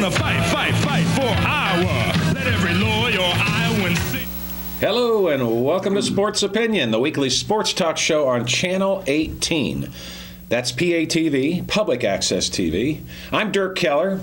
gonna fight for Iowa. Let every loyal Iowan sing. Hello and welcome to Sports Opinion, the weekly sports talk show on Channel 18. That's PATV, Public Access TV. I'm Dirk Keller.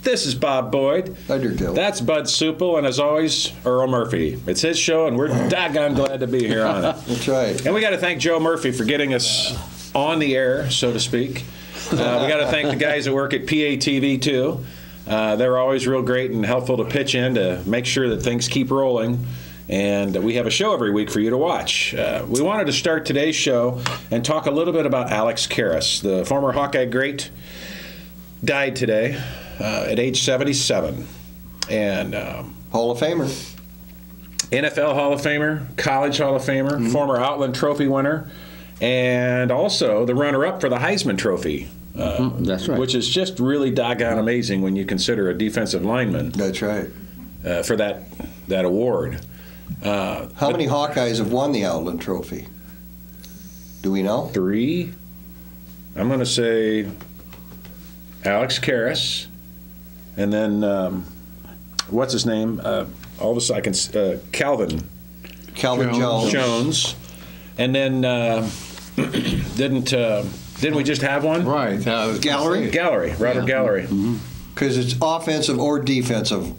This is Bob Boyd. Hi, Dirk Keller. That's Bud Supel, and as always, Earl Murphy. It's his show, and we're daggone glad to be here on it. That's right. And we got to thank Joe Murphy for getting us on the air, so to speak. We got to thank the guys that work at PATV, too. They're always real great and helpful to pitch in to make sure that things keep rolling. And we have a show every week for you to watch. We wanted to start today's show and talk a little bit about Alex Karras, the former Hawkeye great, died today at age 77. And Hall of Famer. NFL Hall of Famer, College Hall of Famer, former Outland Trophy winner, and also the runner-up for the Heisman Trophy. That's right. Which is just really doggone amazing when you consider a defensive lineman. That's right. For that award. How many Hawkeyes have won the Outland Trophy? Do we know? 3. I'm going to say Alex Karras, and then what's his name? All of a sudden, Calvin Jones, and then didn't we just have one? Right. Gallery. Robert Gallery. Because it's offensive or defensive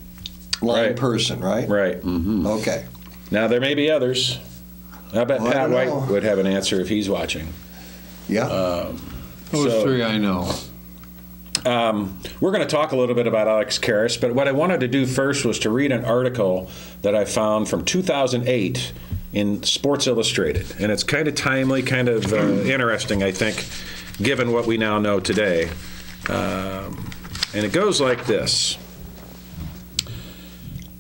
line person, right? Right. Mm-hmm. Okay. Now, there may be others. I bet Pat White would have an answer if he's watching. Yeah. Those 3 I know. We're going to talk a little bit about Alex Karras, but what I wanted to do first was to read an article that I found from 2008 in Sports Illustrated. And it's kind of timely, kind of interesting, I think, given what we now know today. And it goes like this.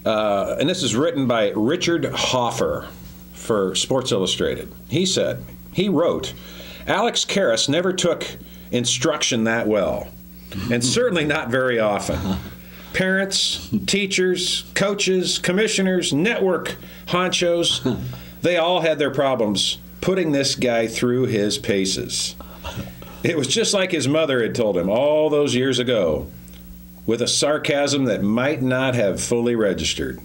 And this is written by Richard Hoffer for Sports Illustrated. He wrote, Alex Karras never took instruction that well, and certainly not very often. Parents, teachers, coaches, commissioners, network honchos, they all had their problems putting this guy through his paces. It was just like his mother had told him all those years ago, with a sarcasm that might not have fully registered.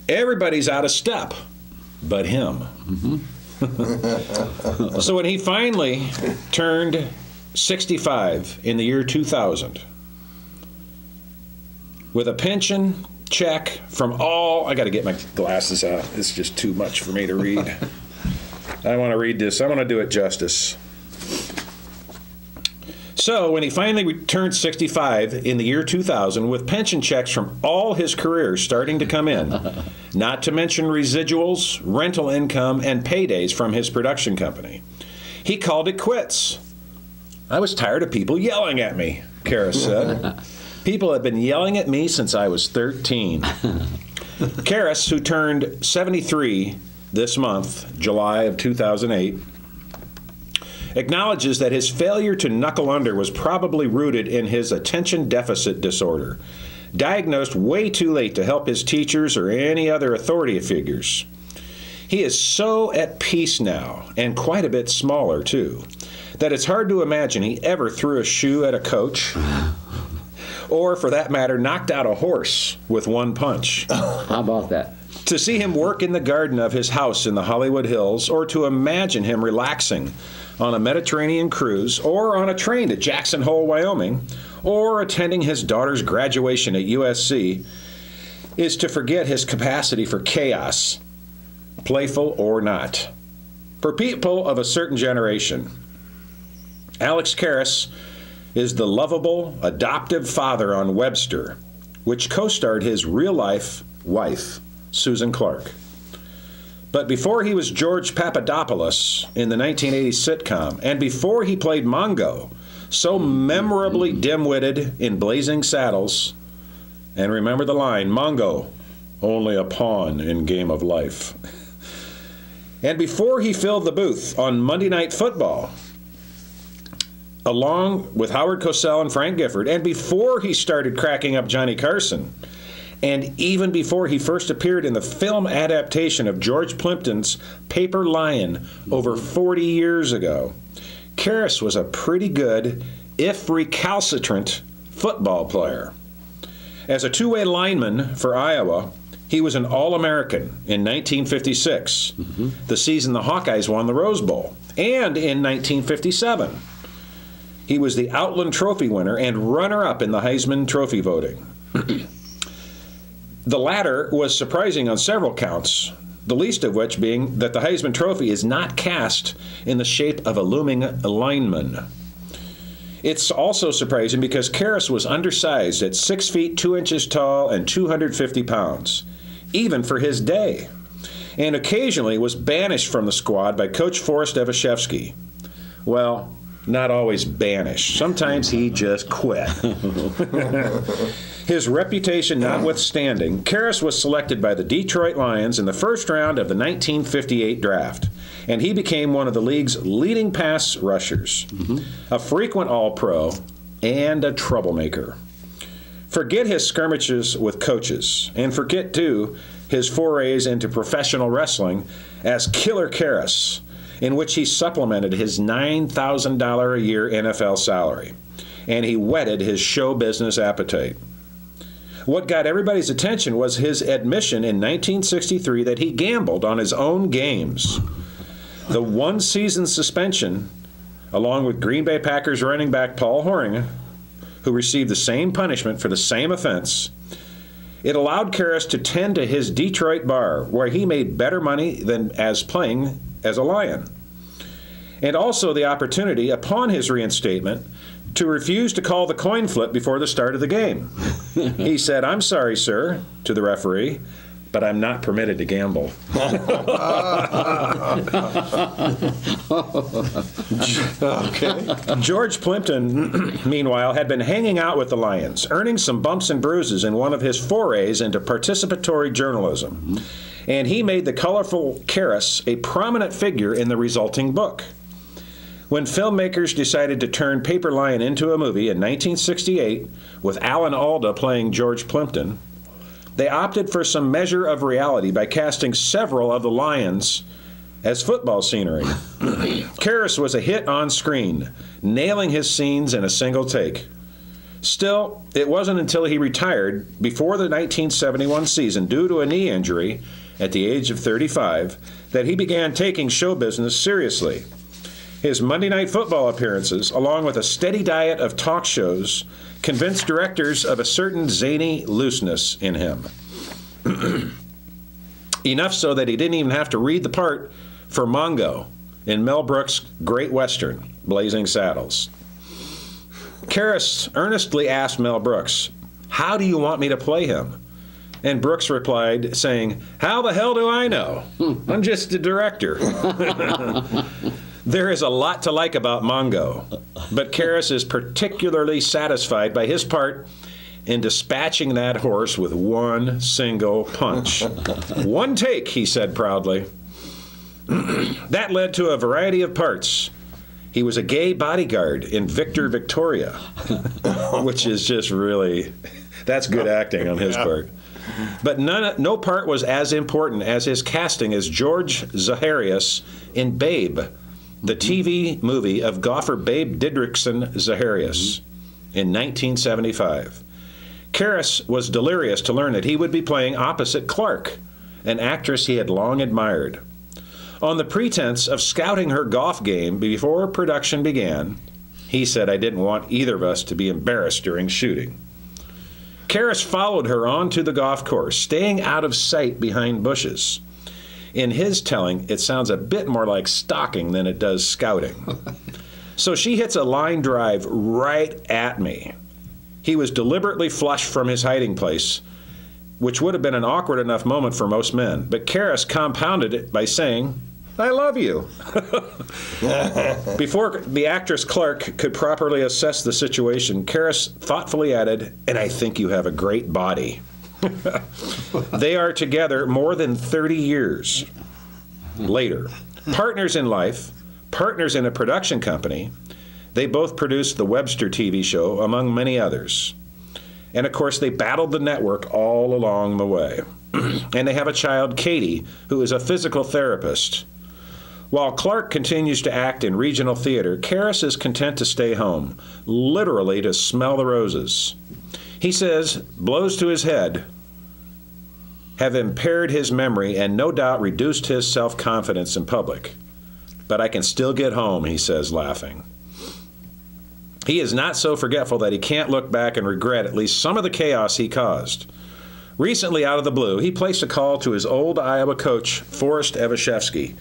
Everybody's out of step, but him. So when he finally turned 65 in the year 2000, with a pension check from all, I got to get my glasses out. It's just too much for me to read. I want to read this. I want to do it justice. So when he finally turned 65 in the year 2000, with pension checks from all his career starting to come in, not to mention residuals, rental income, and paydays from his production company, he called it quits. I was tired of people yelling at me, Karras said. People have been yelling at me since I was 13. Karras, who turned 73 this month, July of 2008, acknowledges that his failure to knuckle under was probably rooted in his attention deficit disorder, diagnosed way too late to help his teachers or any other authority figures. He is so at peace now, and quite a bit smaller too, that it's hard to imagine he ever threw a shoe at a coach, or for that matter, knocked out a horse with one punch. How about that? To see him work in the garden of his house in the Hollywood Hills, or to imagine him relaxing on a Mediterranean cruise, or on a train to Jackson Hole, Wyoming, or attending his daughter's graduation at USC, is to forget his capacity for chaos, playful or not. For people of a certain generation, Alex Karras is the lovable, adoptive father on Webster, which co-starred his real-life wife, Susan Clark. But before he was George Papadapolis in the 1980s sitcom, and before he played Mongo, so memorably dim-witted in Blazing Saddles, and remember the line, Mongo, only a pawn in Game of Life. And before he filled the booth on Monday Night Football, along with Howard Cosell and Frank Gifford, and before he started cracking up Johnny Carson, and even before he first appeared in the film adaptation of George Plimpton's Paper Lion over 40 years ago, Karras was a pretty good, if recalcitrant, football player. As a two-way lineman for Iowa, he was an All-American in 1956, the season the Hawkeyes won the Rose Bowl, and in 1957. He was the Outland Trophy winner and runner-up in the Heisman Trophy voting. The latter was surprising on several counts, the least of which being that the Heisman Trophy is not cast in the shape of a looming lineman. It's also surprising because Karras was undersized at 6 feet 2 inches tall and 250 pounds, even for his day, and occasionally was banished from the squad by Coach Forrest Evashevsky. Well, not always banished. Sometimes he just quit. His reputation notwithstanding, Karras was selected by the Detroit Lions in the first round of the 1958 draft, and he became one of the league's leading pass rushers, a frequent All-Pro, and a troublemaker. Forget his skirmishes with coaches, and forget, too, his forays into professional wrestling as Killer Karras, in which he supplemented his $9,000 a year NFL salary, and he whetted his show business appetite. What got everybody's attention was his admission in 1963 that he gambled on his own games. The one-season suspension, along with Green Bay Packers running back Paul Hornung, who received the same punishment for the same offense, it allowed Karras to tend to his Detroit bar, where he made better money than as playing as a Lion. And also the opportunity, upon his reinstatement, to refuse to call the coin flip before the start of the game. He said, "I'm sorry, sir," to the referee, "but I'm not permitted to gamble." George Plimpton, meanwhile, had been hanging out with the Lions, earning some bumps and bruises in one of his forays into participatory journalism. And he made the colorful Karras a prominent figure in the resulting book. When filmmakers decided to turn Paper Lion into a movie in 1968, with Alan Alda playing George Plimpton, they opted for some measure of reality by casting several of the Lions as football scenery. Karras was a hit on screen, nailing his scenes in a single take. Still, it wasn't until he retired before the 1971 season due to a knee injury at the age of 35 that he began taking show business seriously. His Monday Night Football appearances, along with a steady diet of talk shows, convinced directors of a certain zany looseness in him. Enough so that he didn't even have to read the part for Mongo in Mel Brooks' Great Western, Blazing Saddles. Karras earnestly asked Mel Brooks, "How do you want me to play him?" And Brooks replied, saying, "How the hell do I know? I'm just a director." There is a lot to like about Mongo, but Karras is particularly satisfied by his part in dispatching that horse with one single punch. "One take," he said proudly. That led to a variety of parts. He was a gay bodyguard in Victor Victoria, which is just really, that's good acting on his part. But no part was as important as his casting as George Zaharias in Babe, the TV movie of golfer Babe Didrikson Zaharias in 1975. Karras was delirious to learn that he would be playing opposite Clark, an actress he had long admired. On the pretense of scouting her golf game before production began, he said, "I didn't want either of us to be embarrassed during shooting." Karras followed her onto the golf course, staying out of sight behind bushes. In his telling, it sounds a bit more like stalking than it does scouting. So she hits a line drive right at me. He was deliberately flushed from his hiding place, which would have been an awkward enough moment for most men. But Karras compounded it by saying, "I love you." Before the actress Clark could properly assess the situation, Karras thoughtfully added, "And I think you have a great body." They are together more than 30 years later. Partners in life, partners in a production company. They both produced the Webster TV show, among many others. And of course, they battled the network all along the way. And they have a child, Katie, who is a physical therapist. While Clark continues to act in regional theater, Karras is content to stay home, literally to smell the roses. He says blows to his head have impaired his memory and no doubt reduced his self-confidence in public. But I can still get home, he says, laughing. He is not so forgetful that he can't look back and regret at least some of the chaos he caused. Recently, out of the blue, he placed a call to his old Iowa coach, Forrest Evashevsky,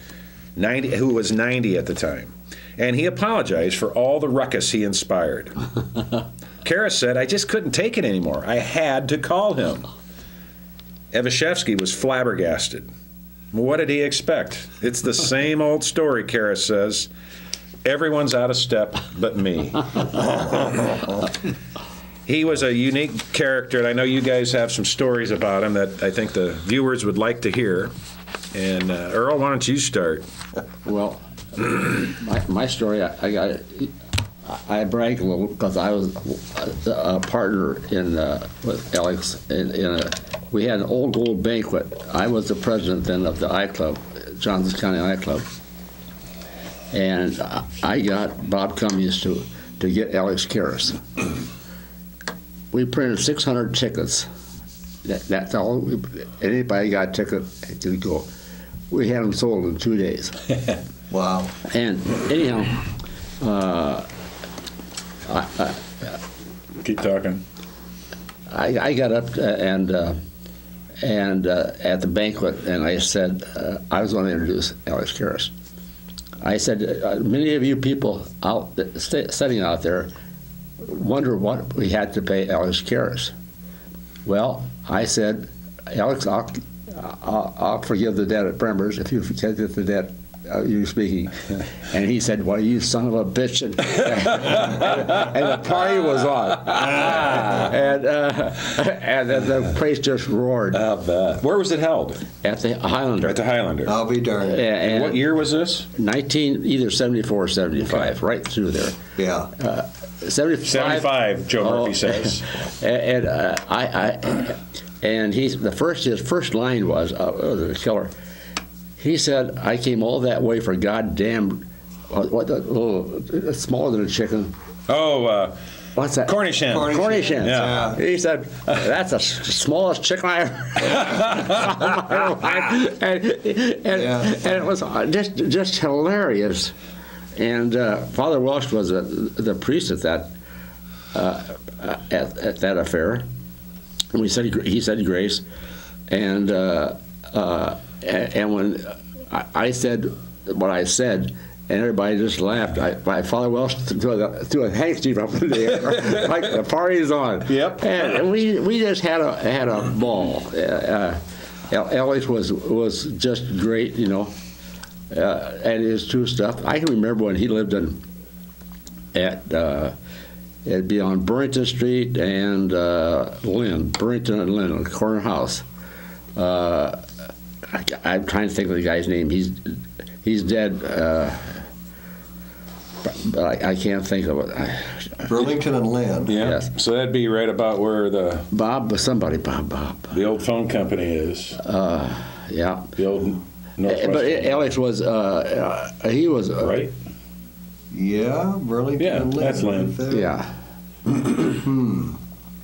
who was 90 at the time, and he apologized for all the ruckus he inspired. Karras said, I just couldn't take it anymore. I had to call him. Evashevsky was flabbergasted. What did he expect? It's the same old story, Karras says. Everyone's out of step but me. He was a unique character, and I know you guys have some stories about him that I think the viewers would like to hear. And Earl, why don't you start? Well, my story, I bragged a little because I was a partner in with Alex we had an old gold banquet. I was the president then of the I Club, Johnson County I Club, and I got Bob Cummings to get Alex Karras. We printed 600 tickets. That's all. Anybody got a ticket could go. We had them sold in 2 days. Wow. And anyhow, Keep talking. I got up and at the banquet, and I said I was going to introduce Alex Karras. I said, many of you people sitting out there wonder what we had to pay Alex Karras. Well, I said, Alex, I'll forgive the debt at Bremers if you forget the debt you speaking. And he said, well, you son of a bitch. And the party was on. And the place just roared. I'll bet. Where was it held? At the Highlander. At the Highlander. I'll be darned. And what year was this? either 74 or 75, okay. Right through there. Yeah. 75, Joe Murphy says. And his first line was the killer. He said, I came all that way for goddamn, smaller than a chicken. Oh, what's that? Cornish hen. Cornish hen. Yeah. He said, that's the smallest chicken I ever and it was just hilarious. And Father Welsh was the priest at that at that affair, and he said grace, and when I said what I said, and everybody just laughed. Father Welsh threw a handkerchief up in the air, like the party's on. Yep. And we just had a ball. Alex was just great, you know. And his true stuff. I can remember when he lived it'd be on Burrington Street and Burrington and Lynn, on the corner house. I'm trying to think of the guy's name. He's dead, but I can't think of it. Burlington and Lynn. Yeah. Yes. So that'd be right about where the Bob. the old phone company is. Yeah. The old Northwest. But Alex was he was right. Yeah, Burlington and Lynn. That's Lynn. Right there. Yeah.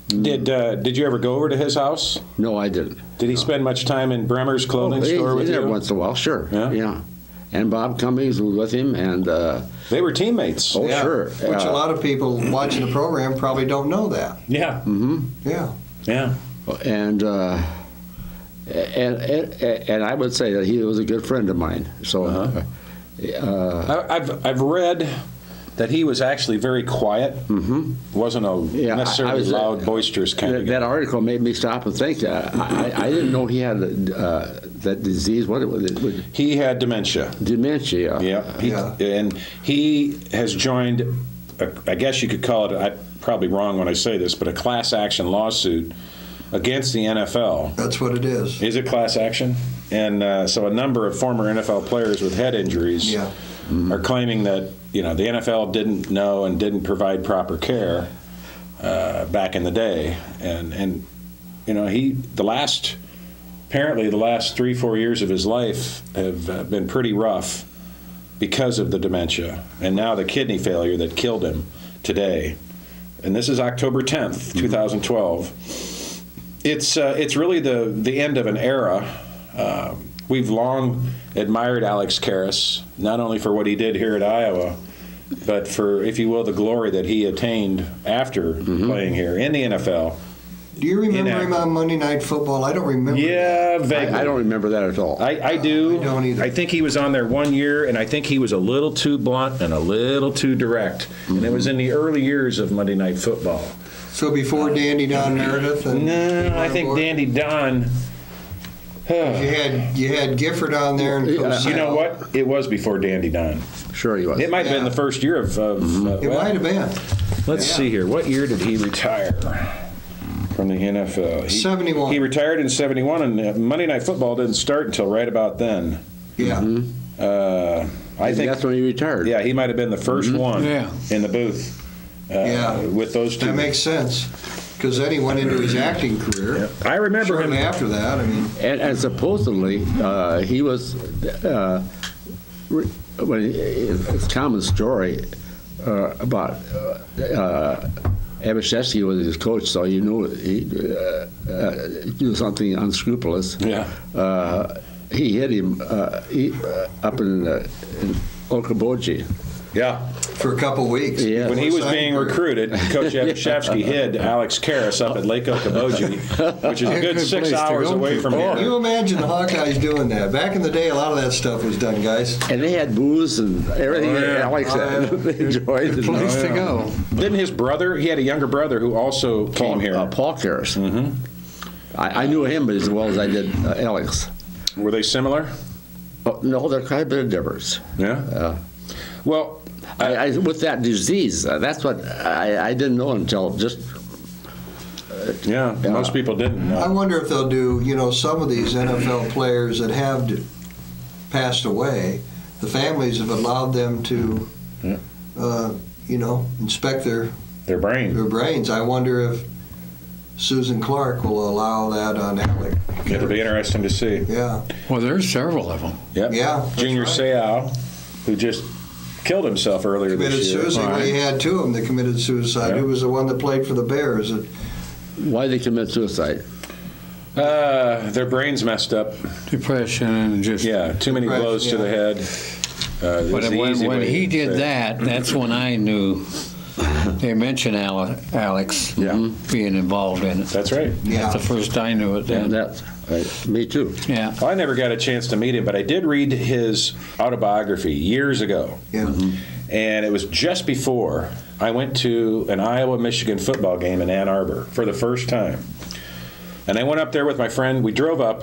Did you ever go over to his house? No, I didn't. Did he spend much time in Bremer's clothing store with you? Every once in a while, sure. Yeah. And Bob Cummings was with him, and they were teammates. Oh, Yeah, sure. Which a lot of people watching the program probably don't know that. Yeah. Mm-hmm. Yeah. Yeah. And I would say that he was a good friend of mine. So I've read that he was actually very quiet. Mm-hmm. Wasn't necessarily loud, boisterous kind of guy. That article made me stop and think. I didn't know he had that disease. What was it? He had dementia. Dementia. Yeah. And he has joined, I guess you could call it, I'm probably wrong when I say this, but a class action lawsuit against the NFL. That's what it is. Is it class action? And so a number of former NFL players with head injuries are claiming that the NFL didn't know and didn't provide proper care back in the day, and apparently the last 3-4 years of his life have been pretty rough because of the dementia, and now the kidney failure that killed him today. and this is October 10th, 2012. It's really the end of an era. We've long admired Alex Karras, not only for what he did here at Iowa, but for, if you will, the glory that he attained after playing here in the NFL. Do you remember him on Monday Night Football? I don't remember. Yeah, vaguely. I don't remember that at all. I do. I don't either. I think he was on there one year, and I think he was a little too blunt and a little too direct. And it was in the early years of Monday Night Football. So before Dandy Don Meredith? No, I think Dandy Don. You had Gifford on there. And You know what? It was before Dandy Don. Sure he was. It might have been the first year of. It might have been. Let's see here. What year did he retire from the NFL? 71. He retired in 71, and Monday Night Football didn't start until right about then. Yeah. I think that's when he retired. Yeah, he might have been the first one Yeah. in the booth. With those two. That makes sense. Because then he went into his acting career. I remember Shortly him after that. I mean, And supposedly he was it's a common story about Abishevsky was his coach, so you knew he do something unscrupulous. Yeah. He hit him up in Okoboji. Yeah. for a couple weeks. Yeah. When he was being recruited, Coach Abishevsky hid Alex Karras up at Lake Okoboji, which is a good 6 place to hours go away to. from Can you here. imagine the Hawkeyes doing that? Back in the day, a lot of that stuff was done, guys. And they had booze and everything. Oh, yeah. Alex they enjoyed it. Place to go. Didn't his brother, he had a younger brother who also came here. Paul Karras. Mm-hmm. I knew him as well as I did Alex. Were they similar? No, there's quite a bit of difference. Yeah. Well, With that disease, that's what I didn't know until just. most people didn't know. I wonder if they'll do, some of these NFL players that have passed away, the families have allowed them to, inspect their Their brains. I wonder if Susan Clark will allow that on Alex. It'll be interesting to see. Yeah. Well, there's several of them. Yep. Yeah, that's Junior right. Seau, who just killed himself earlier Committed this year. suicide. Well, he had two of them that committed suicide. Yeah. Who was the one that played for the Bears? Why they commit suicide? Their brains messed up. Depression and just. Yeah, too many Depression, blows to the head. But It's the easy when way he to did say it. that, that's when I knew they mentioned Alex being involved in it. That's right. Yeah. That's the first I knew it then. That's me too. Yeah. Well, I never got a chance to meet him, but I did read his autobiography years ago. Yeah. And it was just before I went to an Iowa-Michigan football game in Ann Arbor for the first time. And I went up there with my friend. We drove up.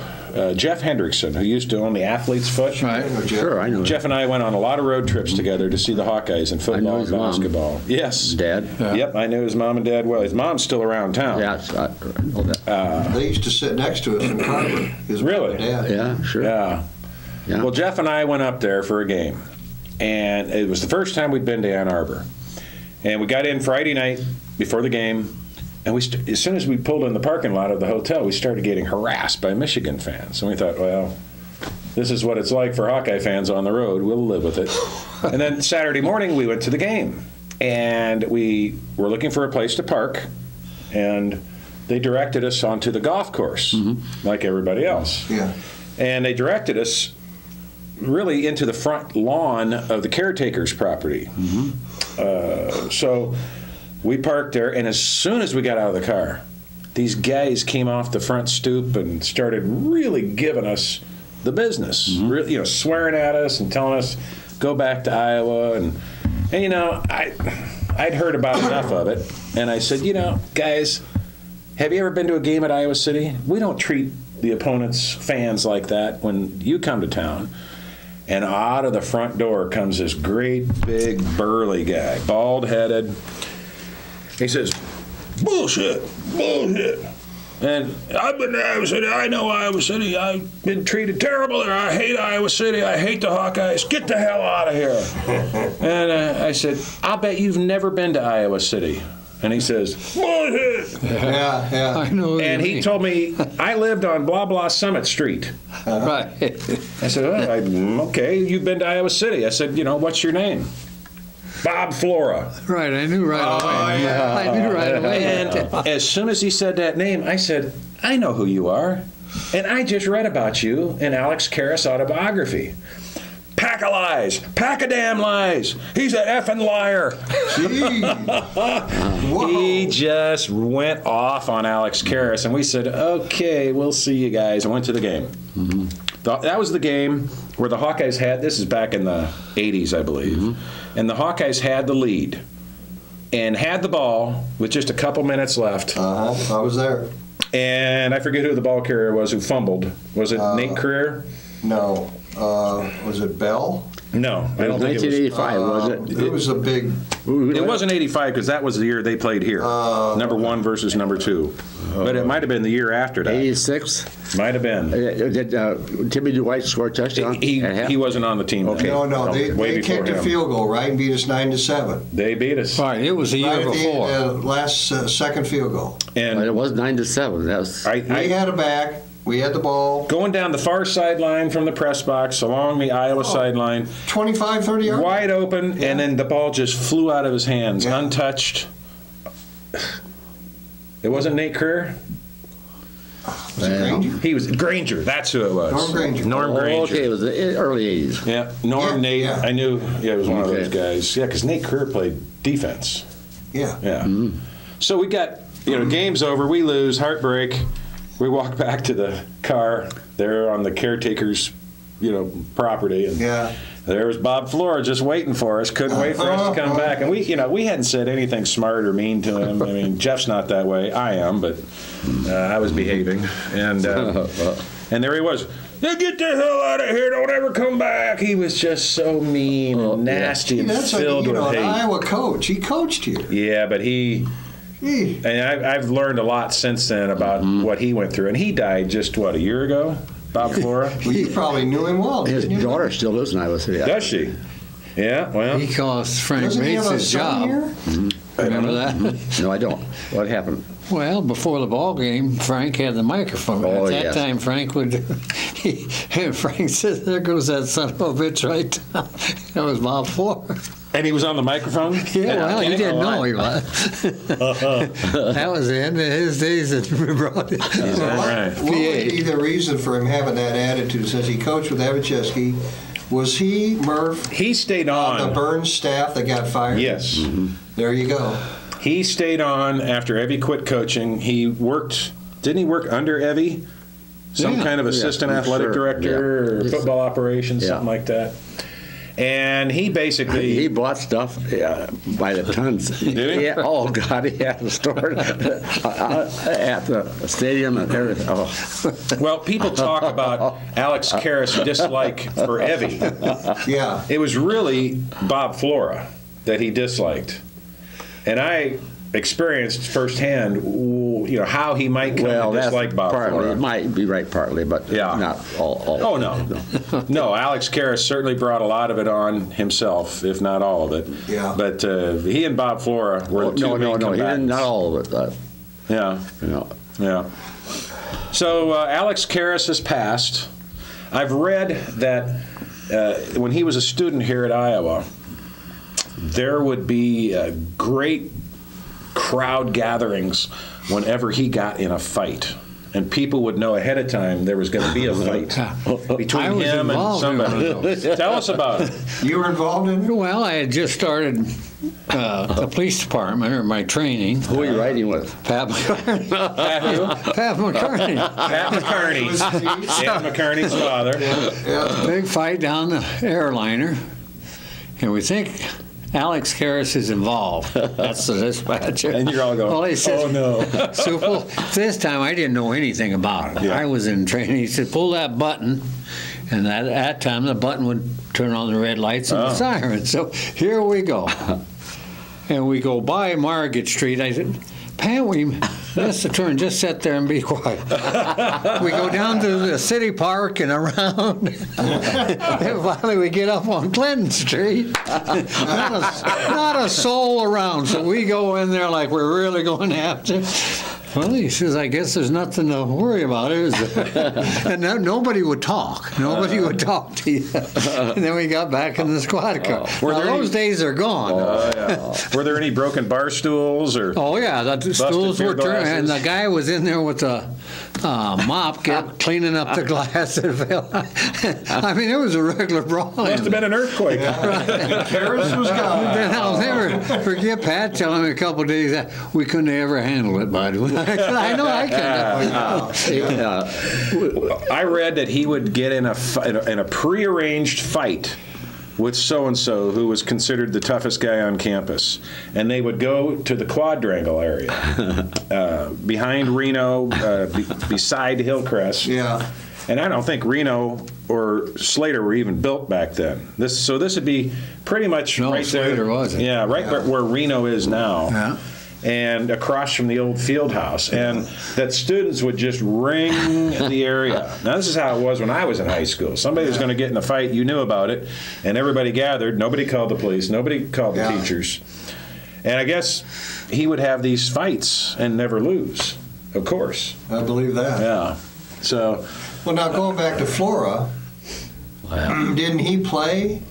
Jeff Hendrickson, who used to own the Athlete's Foot. Right. Sure, I know. Jeff and I went on a lot of road trips together to see the Hawkeyes in I know football and his mom. basketball. Yes. Dad. Yeah. Yep, I knew his mom and dad well. His mom's still around town. Yeah, I know that. They used to sit next to us in Carver. His mom Really? and dad. Yeah, sure. Yeah. Yeah. Well, Jeff and I went up there for a game, and it was the first time we'd been to Ann Arbor. And we got in Friday night before the game, and as soon as we pulled in the parking lot of the hotel, we started getting harassed by Michigan fans. And we thought, well, this is what it's like for Hawkeye fans on the road. We'll live with it. And then Saturday morning, we went to the game, and we were looking for a place to park, and they directed us onto the golf course, like everybody else. Yeah. And they directed us really into the front lawn of the caretaker's property. So we parked there, and as soon as we got out of the car, these guys came off the front stoop and started really giving us the business, really, swearing at us and telling us, go back to Iowa. And I'd heard about enough of it, and I said, guys, have you ever been to a game at Iowa City? We don't treat the opponent's fans like that when you come to town. And out of the front door comes this great, big, burly guy, bald-headed. He says, bullshit. And I've been to Iowa City. I know Iowa City. I've been treated terrible there. I hate Iowa City. I hate the Hawkeyes. Get the hell out of here. And I said, I'll bet you've never been to Iowa City. And he says, bullshit. Yeah. I know. what And you he mean. told me, I lived on blah, blah Summit Street. Right. I said, okay, you've been to Iowa City. I said, what's your name? Bob Flora. Right, I knew right away. yeah. I knew right away. And as soon as he said that name, I said, I know who you are. And I just read about you in Alex Karras' autobiography. Pack of lies. Pack of damn lies. He's an effing liar. He just went off on Alex Karras, and we said, okay, we'll see you guys. I went to the game. Mm-hmm. That was the game where the Hawkeyes had, this is back in the 80s, I believe, and the Hawkeyes had the lead and had the ball with just a couple minutes left. I was there. And I forget who the ball carrier was who fumbled. Was it Nate Creer? No. Was it Bell? No, I don't think it was. 1985, was it? It was a big... It wasn't 85 because that was the year they played here. Number 1 versus number 2. But it might have been the year after that. 86? Might have been. Did Timmy Dwight score a touchdown? He wasn't on the team. Okay. No. They kicked a field goal, right, and beat us 9-7. They beat us. Right, it was the year before. Last second field goal. And But it was 9-7. That was. We had a back. We had the ball. Going down the far sideline from the press box, along the Iowa sideline. 25, 30 yards. Wide open, and then the ball just flew out of his hands, untouched. It wasn't Nate Creer? Was it Granger? He was Granger. That's who it was. Norm Granger. Norm Granger. Okay, it was the early 80s. Yeah, Norm, Nate. Yeah. I knew. Yeah, it was one of those Okay. guys. Yeah, because Nate Creer played defense. Yeah. Yeah. So we got, game's over. We lose. Heartbreak. We walk back to the car. They're on the caretaker's, property, and there was Bob Flora just waiting for us. Couldn't wait for us to come back. And we hadn't said anything smart or mean to him. I mean, Jeff's not that way. I am, but I was behaving. And there he was. "Now get the hell out of here! Don't ever come back!" He was just so mean and nasty and That's filled with an hate. Iowa coach. He coached here. Yeah, but and I've learned a lot since then about what he went through. And he died just, a year ago? Bob Flora? Well, you probably knew him well. His didn't you? daughter still lives in Iowa City. Does she? Yeah, well. He cost Frank Doesn't he Bates have a his son job. here? Remember that? No, I don't. What happened? Well, before the ball game, Frank had the microphone. Oh, At that yes. time, Frank Frank said, "There goes that son of a bitch right now." That was Bob Flora. And he was on the microphone? Yeah, well, he didn't know he was. That was the end of his days at Broad. Is that right? What would be the reason for him having that attitude since he coached with Avichesky? Was he, Murph, He stayed the on. Burns staff that got fired? Yes. There you go. He stayed on after Evie quit coaching. He worked, didn't he work under Evie? Some Yeah. kind of assistant I'm athletic sure. director or Yeah. football operations, Yeah. something like that. And he basically... He bought stuff by the tons. Did he? Yeah. Oh, God, he had a store at the stadium and everything. Oh. Well, people talk about Alex Karras' dislike for Evie. Yeah. It was really Bob Flora that he disliked. And I experienced firsthand, how he might come Well, to that's dislike Bob partly. Flora. It might be right partly, but not all. Oh, no. No, Alex Karras certainly brought a lot of it on himself, if not all of it. Yeah. But he and Bob Flora were the two main No, he didn't, combatants. not all of it. Yeah. Yeah. So Alex Karras has passed. I've read that when he was a student here at Iowa, there would be great crowd gatherings whenever he got in a fight. And people would know ahead of time there was going to be a fight I between was him and involved in somebody. Tell us about it. You were involved in it? Well, I had just started the police department, or my training. Who are you riding with? Pat McCartney. Pat who? Pat McCartney. Pat McCartney. Pat McCartney's father. Big fight down the airliner, and we think Alex Karras is involved. That's the dispatcher. And you're all going, Well, he said, oh, no. So this time I didn't know anything about it. Yeah. I was in training. He said, pull that button. And at that time, the button would turn on the red lights and the siren. So here we go. And we go by Margate Street. I said, Pat, we missed the turn. Just sit there and be quiet. We go down to the city park and around. And finally, we get up on Clinton Street. Not a soul around. So we go in there like we're really going to have to. Well, he says, I guess there's nothing to worry about, is there? And nobody would talk. Nobody would talk to you. And then we got back in the squad car. Those days are gone. Were there any broken bar stools? Or oh, yeah. The stools were turned, and the guy was in there with a mop cleaning up the glass that fell. I mean, it was a regular brawl. Must have been an earthquake. Karras was gone. Then I'll never forget Pat telling me a couple of days that we couldn't ever handle it, bud. I know I can. I read that he would get in a prearranged fight with so-and-so who was considered the toughest guy on campus. And they would go to the quadrangle area behind Reno, beside Hillcrest. Yeah. And I don't think Reno or Slater were even built back then. This would be pretty much right Slater there. wasn't. Yeah, right where Reno is now. Yeah. And across from the old field house, and that students would just ring the area. Now, this is how it was when I was in high school. Somebody was going to get in a fight, you knew about it, and everybody gathered. Nobody called the police. Nobody called the teachers. And I guess he would have these fights and never lose, of course. I believe that. Yeah. So. Well, now going back to Flora, didn't he play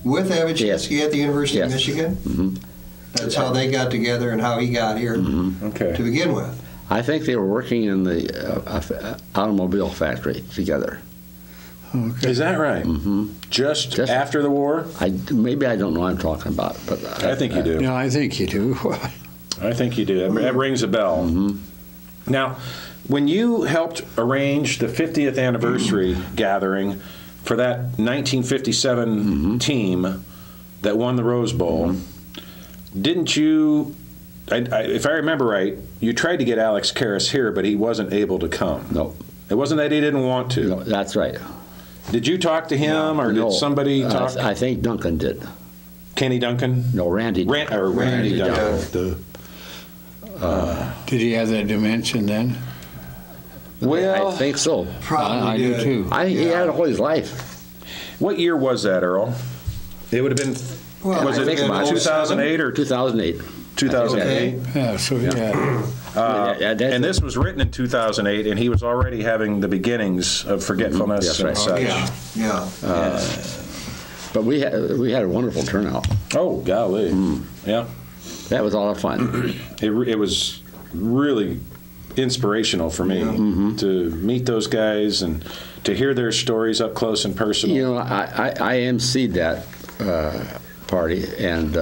with Evachinsky at the University of Michigan? Mm-hmm. That's how they got together and how he got here to begin with. I think they were working in the automobile factory together. Okay. Is that right? Mm-hmm. Just after the war? Maybe I don't know what I'm talking about, but I think you do. No, I think you do. I think you do. That rings a bell. Mm-hmm. Now, when you helped arrange the 50th anniversary gathering for that 1957 team that won the Rose Bowl, didn't you, if I remember right, you tried to get Alex Karras here, but he wasn't able to come. No. It wasn't that he didn't want to. No, that's right. Did you talk to him, or did somebody talk? I think Duncan did. Kenny Duncan? No, Randy. Randy Duncan. Did he have that dimension then? Well, I think so. Probably I do too. He had it all his life. What year was that, Earl? It would have been, was it 2008 or 2008. 2008? Yeah, so yeah. And this was written in 2008, and he was already having the beginnings of forgetfulness and such. Yeah. But we had a wonderful turnout. Oh, golly. Yeah. That was a lot of fun. It was really inspirational for me to meet those guys and to hear their stories up close and personal. You know, I emceed that party, and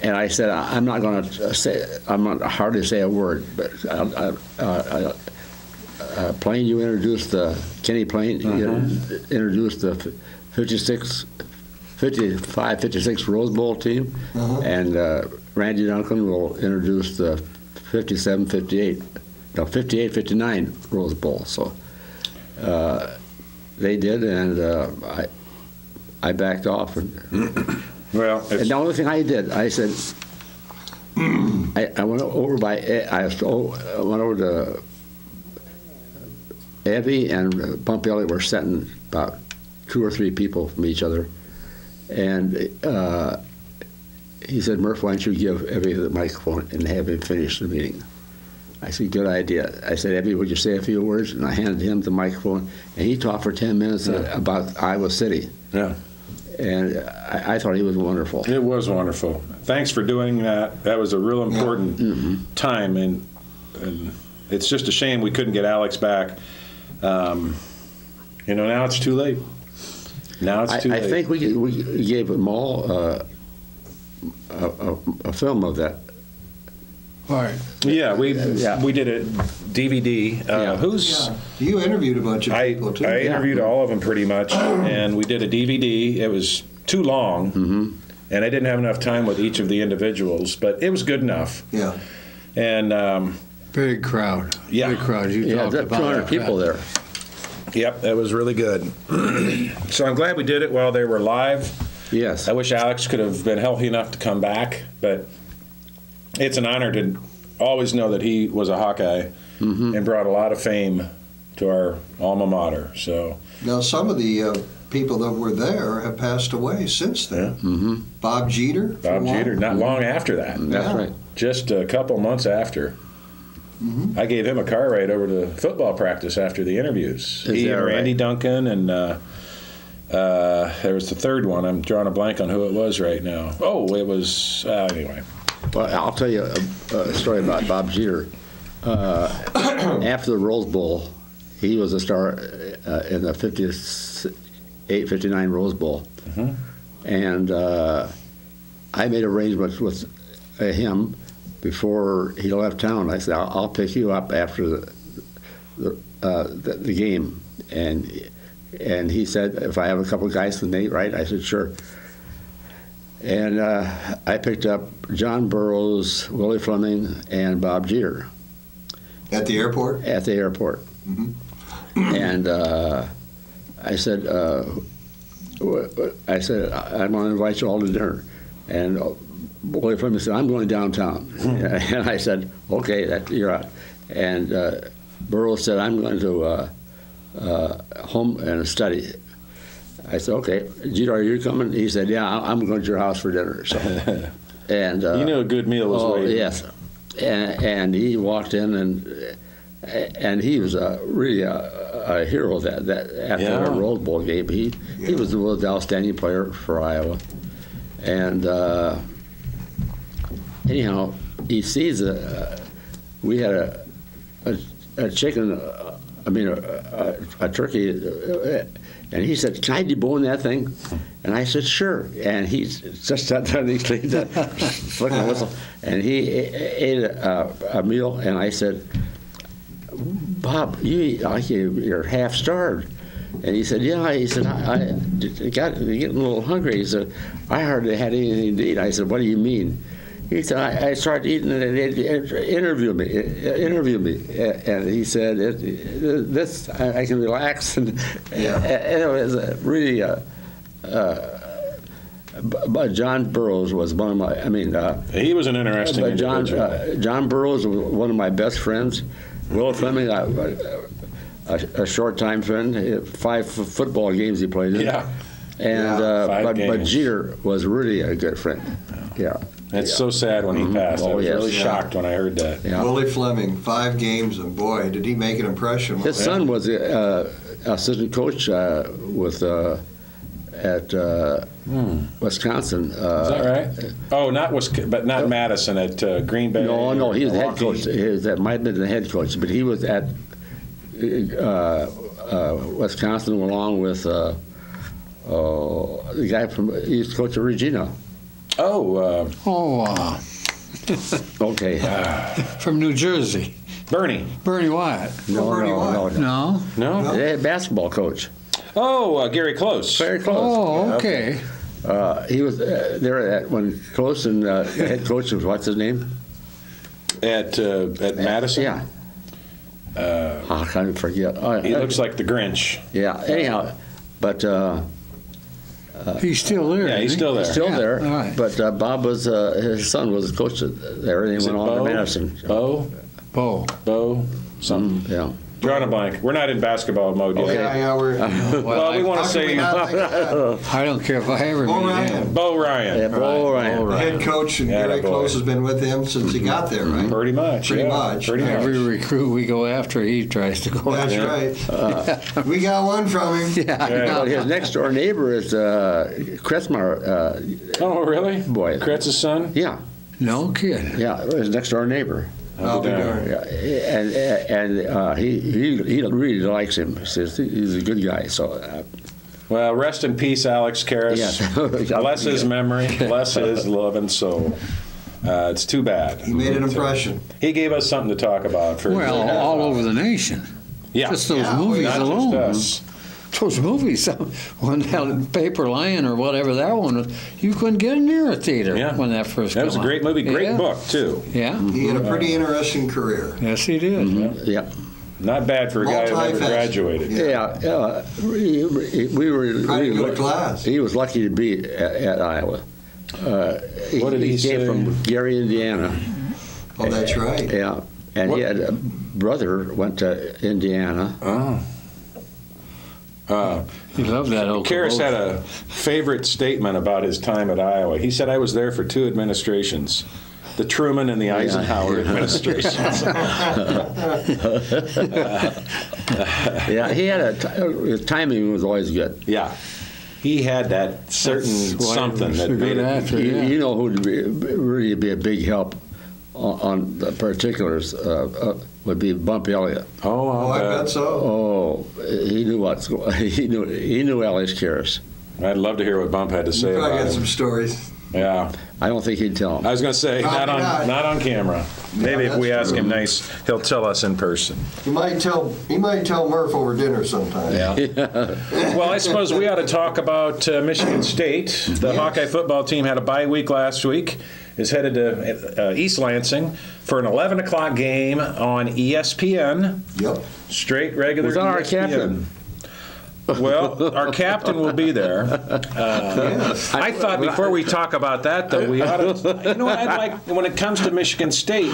I said, I'm not going to say, I'm not hardly say a word, but Plain, you introduced Kenny Plain, introduced the 55, 56 Rose Bowl team, and Randy Duncan will introduce the 57, 58, 59 Rose Bowl. So they did, and I backed off. And the only thing I did, I said, I went over to Evie and Bump Elliott were sitting about 2 or 3 people from each other, and he said, Murph, why don't you give Evie the microphone and have him finish the meeting? I said, good idea. I said, Evie, would you say a few words? And I handed him the microphone, and he talked for 10 minutes about Iowa City. Yeah. And I thought he was wonderful. It was wonderful. Thanks for doing that. That was a real important time, and it's just a shame we couldn't get Alex back. Now it's too late. Now it's too late. I think we gave them all a film of that. All right. Yeah, we did a DVD. You interviewed a bunch of people too. I interviewed all of them pretty much, and we did a DVD. It was too long, and I didn't have enough time with each of the individuals, but it was good enough. Yeah. And big crowd. Yeah. Big crowd. You talked about 200 people there. Yep, that was really good. So I'm glad we did it while they were live. Yes. I wish Alex could have been healthy enough to come back, but it's an honor to always know that he was a Hawkeye and brought a lot of fame to our alma mater. So now some of the people that were there have passed away since then. Mm-hmm. Bob Jeter. Bob Jeter, not long after that. That's right. Just a couple months after. I gave him a car ride over to football practice after the interviews. He and Randy Duncan, and there was the third one. I'm drawing a blank on who it was right now. Oh, it was, anyway. Well, I'll tell you a story about Bob Jeter. After the Rose Bowl, he was a star in the 58-59 Rose Bowl. And I made arrangements with him before he left town. I said, I'll pick you up after the game. And he said, if I have a couple of guys with Nate, right? I said, sure. And I picked up John Burroughs, Willie Fleming, and Bob Jeter. At the airport? At the airport. And I said, I'm going to invite you all to dinner. And Willie Fleming said, I'm going downtown. And I said, okay, you're out. And Burroughs said, I'm going to home and study. I said, okay. Jeter, are you coming? He said, yeah, I'm going to your house for dinner. So, and you knew a good meal was waiting. Yes. And he walked in, and he was really a hero that after the Rose Bowl game. He was the most outstanding player for Iowa. And anyhow, he sees we had a chicken, a turkey, and he said, can I debone that thing? And I said, sure. And he just sat there and he cleaned that fucking whistle. And he ate a meal, and I said, Bob, you eat like you're half starved. And he said, yeah. He said, I getting a little hungry. He said, I hardly had anything to eat. I said, what do you mean? He said, I started eating and they interview me. And he said, this, I can relax. And it was really, but John Burroughs was one of my, he was an interesting individual. John Burroughs was one of my best friends. Will Fleming, a short-time friend, 5 football games he played in. Yeah. And but Jeter was really a good friend. Yeah. It's so sad when he passed. I was really shocked when I heard that. Yeah. Willie Fleming, 5 games, and boy, did he make an impression. His son was assistant coach with at Wisconsin. Is that right? Oh, not Wisconsin, but not Madison, at Green Bay. No, he was the head coach. That might have been the head coach, but he was at Wisconsin along with the guy from East Coach of Regina. Okay. From New Jersey. Bernie Wyatt. No. They had basketball coach. Oh, Gary Close. Very close. Oh, okay. He was there when Close and head coach was, what's his name? At Madison? Yeah. I can't forget. He looks like the Grinch. Yeah. Anyhow, but he's still there. Yeah, he's still there. Still there. All right. But Bob was his son was a coach there, and he went on to Madison. Bo. Something. Yeah. Drawing a blank. We're not in basketball mode yet. Yeah, we're. Well, we want to say I don't care if I ever meet him. Bo Ryan. Yeah, Bo Ryan. The head coach, and Gary Close has been with him since he got there, right? Pretty much. Every recruit we go after, he tries to go after. That's right. We got one from him. Well, his next door neighbor is Kretzmar. Oh, really? Boy. Kretz's son? Yeah. No kidding. Yeah, his next door neighbor. I'll be darned. Yeah, and he really likes him. He says he's a good guy. So, well, rest in peace, Alex Karras. Yes. Bless his memory. Bless his loving soul. It's too bad. He made an impression. He gave us something to talk about. All over the nation. Yeah. Just those movies not alone. Just us. Those movies, when that Paper Lion or whatever that one was, you couldn't get near a theater when that first came out. That was a great movie, great book, too. Yeah. He had a pretty interesting career. Yes, he did. Yeah. Not bad for a guy who never graduated. Yeah. We were. Good class. He was lucky to be at Iowa. What did he say? Came from Gary, Indiana. Oh, that's right. Yeah. And he had a brother went to Indiana. Oh. He loved that old Karras had a favorite statement about his time at Iowa. He said, "I was there for 2 administrations, the Truman and the Eisenhower administrations." Yeah, he had his timing was always good. Yeah. He had that certain something that made it. You know who would really be a big help on the particulars would be Bump Elliott. Oh, I bet so. Oh, he knew he knew Alex Karras. I'd love to hear what Bump had to say I about got him. some stories. Yeah. I don't think he'd tell him. I was going to say, not on camera. Maybe if we ask him nice, he'll tell us in person. He might tell Murph over dinner sometime. Yeah. Well, I suppose we ought to talk about Michigan State. The Hawkeye football team had a bye week last week. Is headed to East Lansing for an 11 o'clock game on ESPN. Yep. Straight regular Was that our ESPN. captain? Well, our captain will be there. I thought before we talk about that, though, we ought to. You know what I'd like when it comes to Michigan State.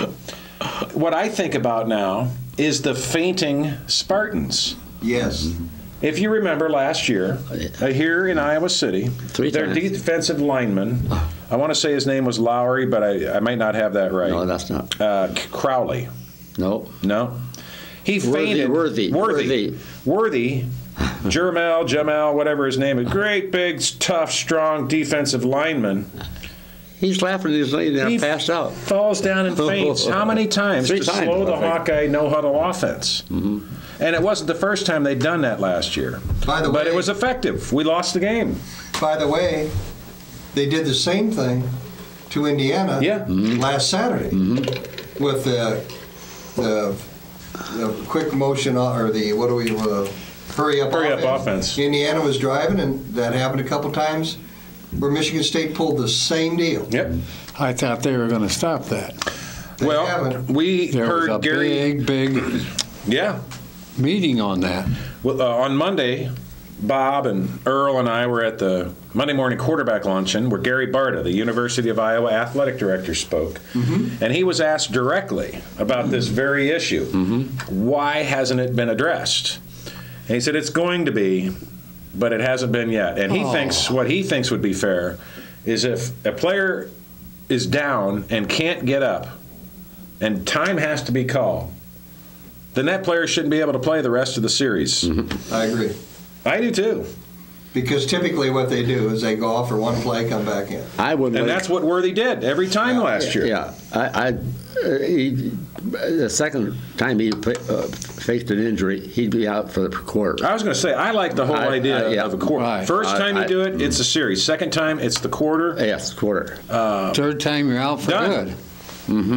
What I think about now is the fainting Spartans. Yes. If you remember last year, here in Iowa City, their times. defensive lineman, I want to say his name was Lowry, but I might not have that right. No, that's not. Crowley. No. No. He fainted. Worthy. Jamal, whatever his name is. Great, big, tough, strong defensive lineman. He's laughing. He's He passed out. Falls down and faints. How many times 3 to times, slow the I think. Hawkeye no-huddle offense? Mm-hmm. And it wasn't the first time they'd done that last year. But it was effective. We lost the game. By the way, they did the same thing to Indiana last Saturday with the quick motion or the hurry up offense. Indiana was driving, and that happened a couple times where Michigan State pulled the same deal. Yep. I thought they were going to stop that. They haven't. We There heard was a Gary. big meeting on that. Well, on Monday, Bob and Earl and I were at the Monday morning quarterback luncheon where Gary Barta, the University of Iowa athletic director, spoke. And he was asked directly about this very issue. Why hasn't it been addressed? And he said it's going to be, but it hasn't been yet. And he thinks what he thinks would be fair is if a player is down and can't get up and time has to be called, then that player shouldn't be able to play the rest of the series. I agree. I do too. Because typically what they do is they go off for one play, come back in. I would. And that's what Worthy did every time last year. Yeah, the second time he faced an injury, he'd be out for the quarter. I was going to say, I like the whole idea of a quarter. Right. First time you do it, it's a series. Second time, it's the quarter. Yes, quarter. Third time you're out for Done. good.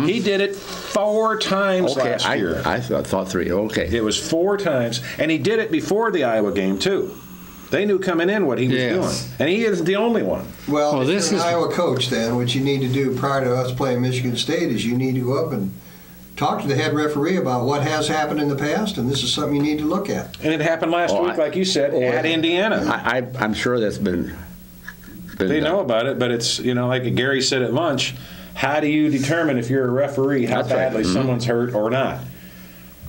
He did it 4 times last year. I thought 3. Okay. It was 4 times. And he did it before the Iowa game, too. They knew coming in what he was doing. And he isn't the only one. Well, if this you're an is- Iowa coach, then what you need to do prior to us playing Michigan State is you need to go up and talk to the head referee about what has happened in the past, and this is something you need to look at. And it happened last week, like you said, at Indiana. I'm sure that's been They done. know about it, but it's, like Gary said at lunch, how do you determine if you're a referee how That's right. badly someone's hurt or not?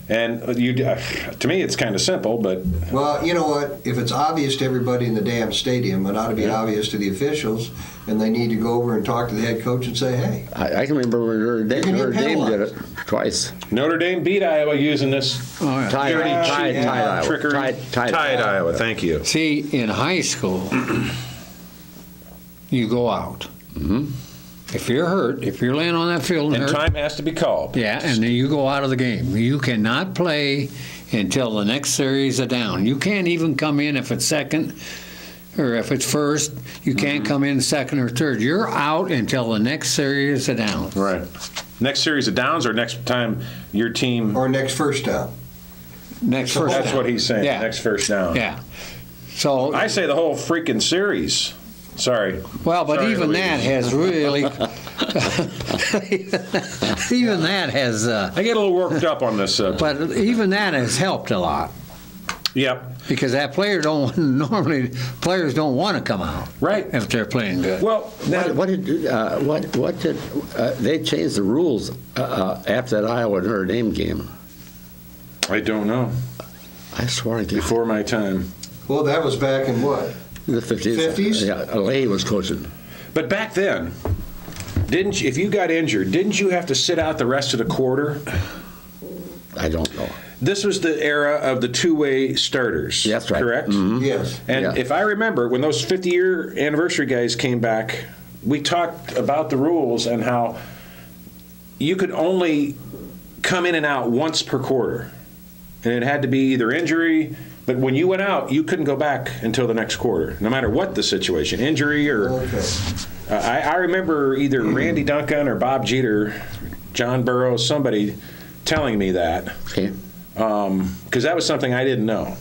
And to me, it's kind of simple, but Well, you know what? If it's obvious to everybody in the damn stadium, it ought to be obvious to the officials, and they need to go over and talk to the head coach and say, hey. I can remember when Notre can get Dame did it penalized. twice. Dirty Dirty Iowa using this Tied Iowa. trickery. Tied Iowa. Thank you. See, in high school, you go out. If you're hurt, if you're laying on that field and And hurt, time has to be called. yeah, and then you go out of the game. You cannot play until the next series are down. You can't even come in if it's second or if it's first. You can't come in second or third. You're out until the next series are down. Right. Next series of downs or next time your team. Or next first down. Next first That's down. what he's saying. Yeah. Next first down. Yeah. So I say the whole freaking series. Sorry. well, but Sorry, even Louise. that has really, even that has, I get a little worked up on this. but even that has helped a lot Yep. because that player normally players don't want to come out Right. if they're playing good. Well, now, What did they changed the rules after that Iowa Notre Dame game? I don't know. I swear I did. Before my time. Well, that was back in what? The 50s. 50s? Yeah, Leahy was coaching. But back then, didn't you, if you got injured, didn't you have to sit out the rest of the quarter? I don't know. This was the era of the two-way starters. That's right. Correct? Mhm. Yes. And if I remember, when those 50-year anniversary guys came back, we talked about the rules and how you could only come in and out once per quarter. And it had to be either injury, but when you went out, you couldn't go back until the next quarter, no matter what the situation, injury or... Okay. I remember either Randy Duncan or Bob Jeter, John Burroughs, somebody telling me that. Okay. Because that was something I didn't know.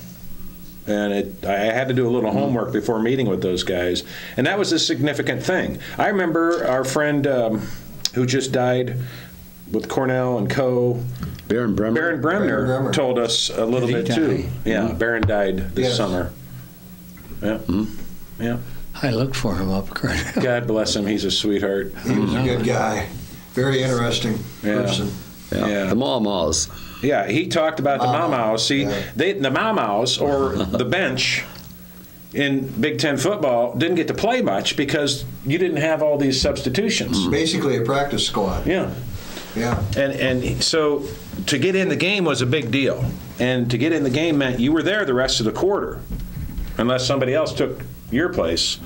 And I had to do a little homework before meeting with those guys. And that was a significant thing. I remember our friend who just died with Cornell and Co., Baron Bremner. Baron Bremner told us a little bit too. Yeah, Baron died this summer. Yeah. Yeah. I looked for him up, Cornell. God bless him. He's a sweetheart. He was a good guy. Very interesting person. Yeah. The Maw-Maws. Yeah, he talked about the Mau-Maus. See, Yeah. the Mau-Maus, or the bench in Big Ten football, didn't get to play much because you didn't have all these substitutions. Basically a practice squad. Yeah. Yeah. And so to get in the game was a big deal. And to get in the game meant you were there the rest of the quarter, unless somebody else took your place.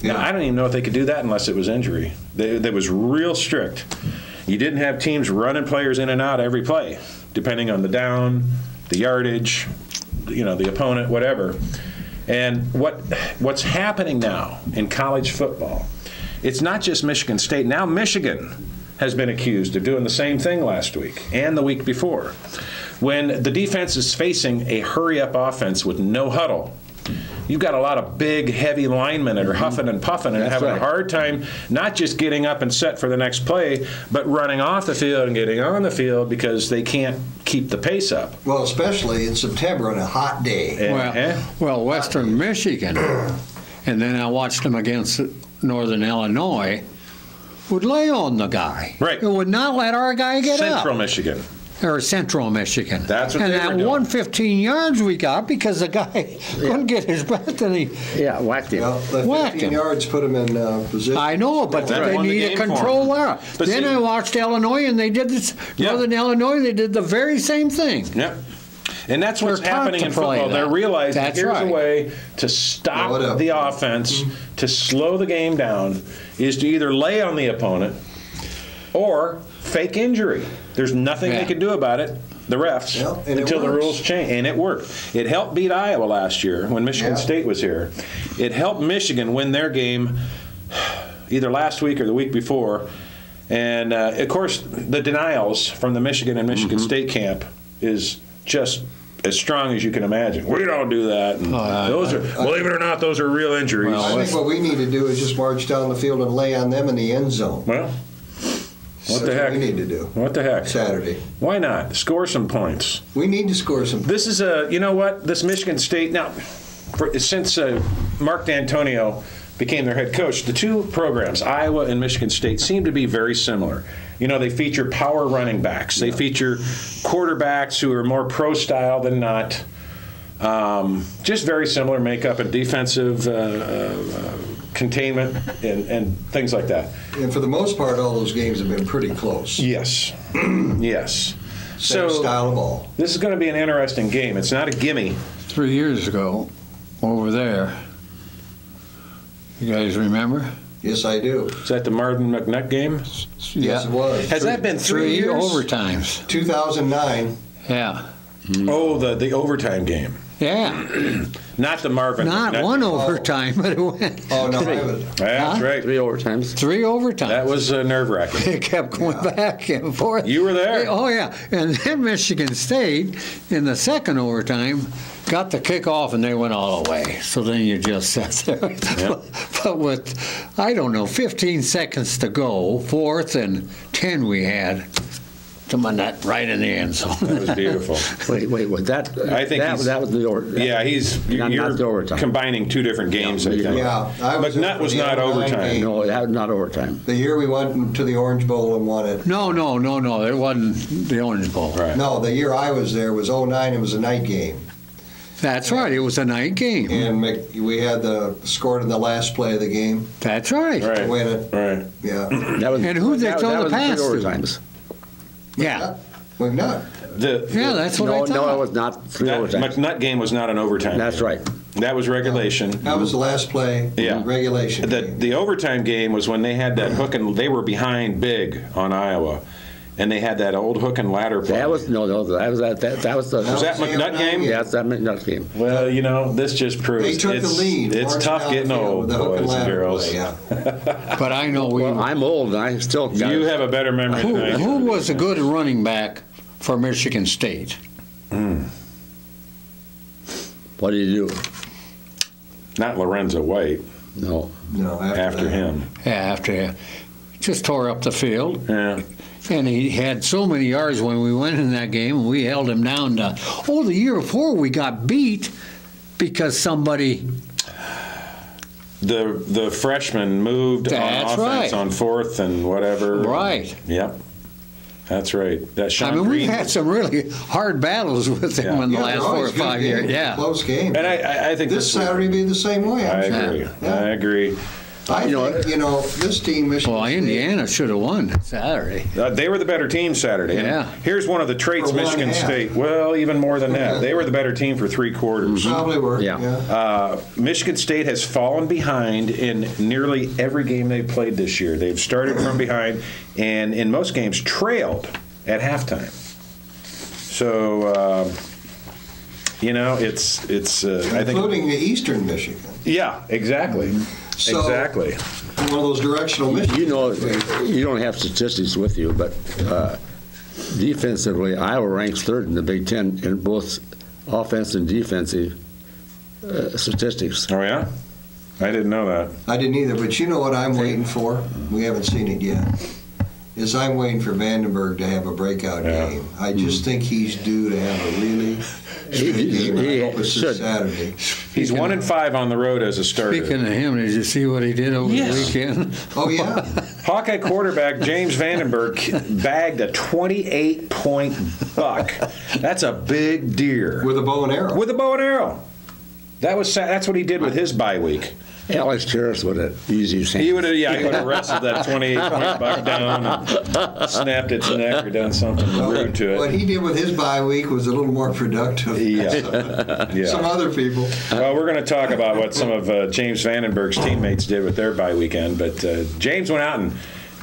Yeah. Now, I don't even know if they could do that unless it was injury. They was real strict. You didn't have teams running players in and out every play, depending on the down, the yardage, the opponent, whatever. And what's happening now in college football, it's not just Michigan State. Now Michigan has been accused of doing the same thing last week and the week before. When the defense is facing a hurry-up offense with no huddle, you've got a lot of big, heavy linemen that are huffing and puffing and having a hard time not just getting up and set for the next play, but running off the field and getting on the field because they can't keep the pace up. Well, especially in September on a hot day. Well, Western Michigan, and then I watched them against Northern Illinois, would lay on the guy. Right. It would not let our guy get up. Central Michigan. Or Central Michigan. That's what and they that were doing. 115 yards we got because the guy couldn't get his breath and he whacked him. Well, the Whacked 15 him. yards put him in position. I know, but That they won the need a game for control him. there. But Then see- I watched Illinois and they did this. Yeah. Northern Illinois, they did the very same thing. Yep. And that's what's They're taught happening to in play football. that. They're realizing That's here's right. a way to Slow it stop up. the offense, to slow the game down, is to either lay on the opponent or fake injury. There's nothing they can do about it, the refs, Yeah, and it until the works. rules change. And it worked. It helped beat Iowa last year when Michigan State was here. It helped Michigan win their game either last week or the week before. And, of course, the denials from the Michigan and Michigan State camp is just as strong as you can imagine. We don't do that. And those are, believe it or not, those are real injuries. I think what we need to do is just march down the field and lay on them in the end zone. Well, what the That's heck? we need to do. What the heck? Saturday. Why not? Score some points. We need to score some. This is you know what? This Michigan State, now, since Mark D'Antonio became their head coach, the two programs, Iowa and Michigan State, seem to be very similar. You know, they feature power running backs. They feature quarterbacks who are more pro style than not. Just very similar makeup and defensive containment and things like that. And for the most part, all those games have been pretty close. Yes. Yes. Same style of ball. This is going to be an interesting game. It's not a gimme. 3 years ago, over there, you guys remember? Yes, I do. Is that the Marvin McNutt game? Yes, it was. Has that been 3 years? overtimes. 2009. Yeah. Oh, the overtime game. Yeah. Not the Marvin Not McNutt one game. overtime, but it went Oh, no, I was. That's Huh? right. 3 overtimes. 3 overtimes. That was nerve-wracking. It kept going back and forth. You were there. Oh, yeah. And then Michigan State, in the second overtime, got the kickoff and they went all the way. So then you just sat there. Yep. But with, I don't know, 15 seconds to go, 4th and 10 we had, to Manette right in the end zone. That was beautiful. Wait, that? I think that was the overtime. Yeah, Not you're the overtime. combining two different games. I think. Yeah, I was McNutt for was the not 09 overtime. game. No, that was not overtime. The year we went to the Orange Bowl and won it. No, it wasn't the Orange Bowl. Right. No, the year I was there was 09. It was a night game. That's right. It was a night game. And we had scored in the last play of the game. That's right. To win it. Right. Yeah. And who they throw the pass to? Overtimes. Yeah. We've not. Yeah, that's what I thought. No, it was not 3 overtimes. McNutt game was not an overtime. That's game. right. That was regulation. That was the last play. Yeah. Regulation. The overtime game was when they had that hook and they were behind big on Iowa, and they had that old hook and ladder play. That was that was the. Was that McNutt game? Yeah, that's that McNutt game. Well, you know, this just proves They took the lead. It's tough getting old, the hook and boys and ladder girls. play, yeah. But I know I'm old, and I still got You it. have a better memory than I do. who was a good running back for Michigan State? What did you do? Not Lorenzo White. No. No, After that. him. Yeah, after just tore up the field. Yeah. And he had so many yards when we went in that game, and we held him down to, the year before we got beat because somebody. The freshman moved That's on offense right. on fourth and whatever. Right. Yep. That's right. That Sean I mean, Green. we've had some really hard battles with him Yeah. in the Yeah, last they're 4 or always good 5 years. games, Yeah. Close game. And I think This Saturday be the same way. I I'm sure. agree. Yeah. I agree. I think, this team, Michigan Well, State, Indiana should have won Saturday. They were the better team Saturday. And Yeah. here's one of the traits For one Michigan half. State. Well, even more than that. They were the better team for 3 quarters. probably were. Yeah. Michigan State has fallen behind in nearly every game they've played this year. They've started from behind and in most games trailed at halftime. So, it's I think. Including the Eastern Michigan. Yeah, exactly. So- Exactly. One of those directional Michigan. You know, you don't have statistics with you, but defensively, Iowa ranks third in the Big Ten in both offense and defensive statistics. Oh, yeah? I didn't know that. I didn't either, but you know what I'm waiting for? We haven't seen it yet. Is I'm waiting for Vandenberg to have a breakout game. I just think he's due to have a really good game. I hope it's this Saturday. He's 1-5 on the road as a starter. Speaking of him, did you see what he did over the weekend? Oh, yeah. Hawkeye quarterback James Vandenberg bagged a 28-point buck. That's a big deer. With a bow and arrow. With a bow and arrow. That's what he did with his bye week. Alex Karras would have used his hand. He would have wrestled that 28-point buck down and snapped its neck or done something rude to What it. he did with his bye week was a little more productive Yeah. than some other people. Well, we're going to talk about what some of James Vandenberg's teammates did with their bye weekend, but James went out and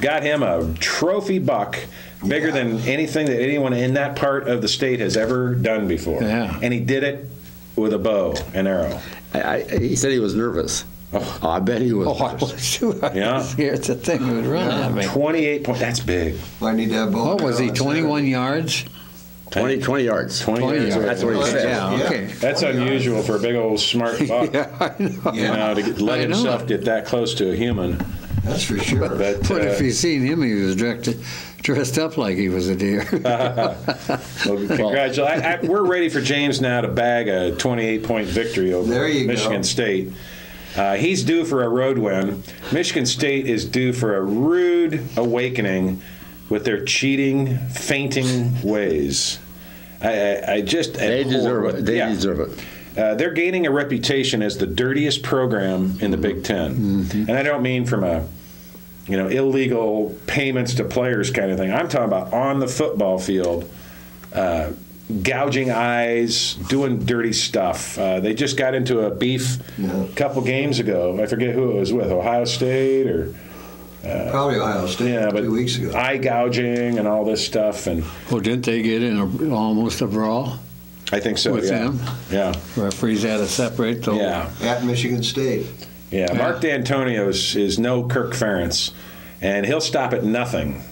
got him a trophy buck bigger than anything that anyone in that part of the state has ever done before. Yeah. And he did it with a bow and arrow. He said he was nervous. Oh, I bet he was. I was too. Yeah. Here's the thing that would run at me. 28 points. That's big. Might need to have bow What and was he, arrow on 21 yards? 20 yards. 20 20 yards. yards. That's what he said. Yeah, Yeah. okay. That's unusual for a big old smart buck. Yeah, I know. You know, to let I know. himself get that close to a human. That's for sure. But, But if you seen him, he was dressed up like he was a deer. well, congratulations. We're ready for James now to bag a 28-point victory over There you Michigan go. State. He's due for a road win. Michigan State is due for a rude awakening with their cheating, fainting ways. I just They deserve it. They Yeah. deserve it. They're gaining a reputation as the dirtiest program in the Big Ten, and I don't mean from a illegal payments to players kind of thing. I'm talking about on the football field, gouging eyes, doing dirty stuff. They just got into a beef a couple games ago. I forget who it was with, Ohio State or. Probably Ohio State 2 weeks ago. Eye gouging and all this stuff, and Well, didn't they get in almost a brawl I think so. with yeah. him? Yeah. Referees had to separate the Yeah. At Michigan State. Yeah, Mark D'Antonio is no Kirk Ferentz, and he'll stop at nothing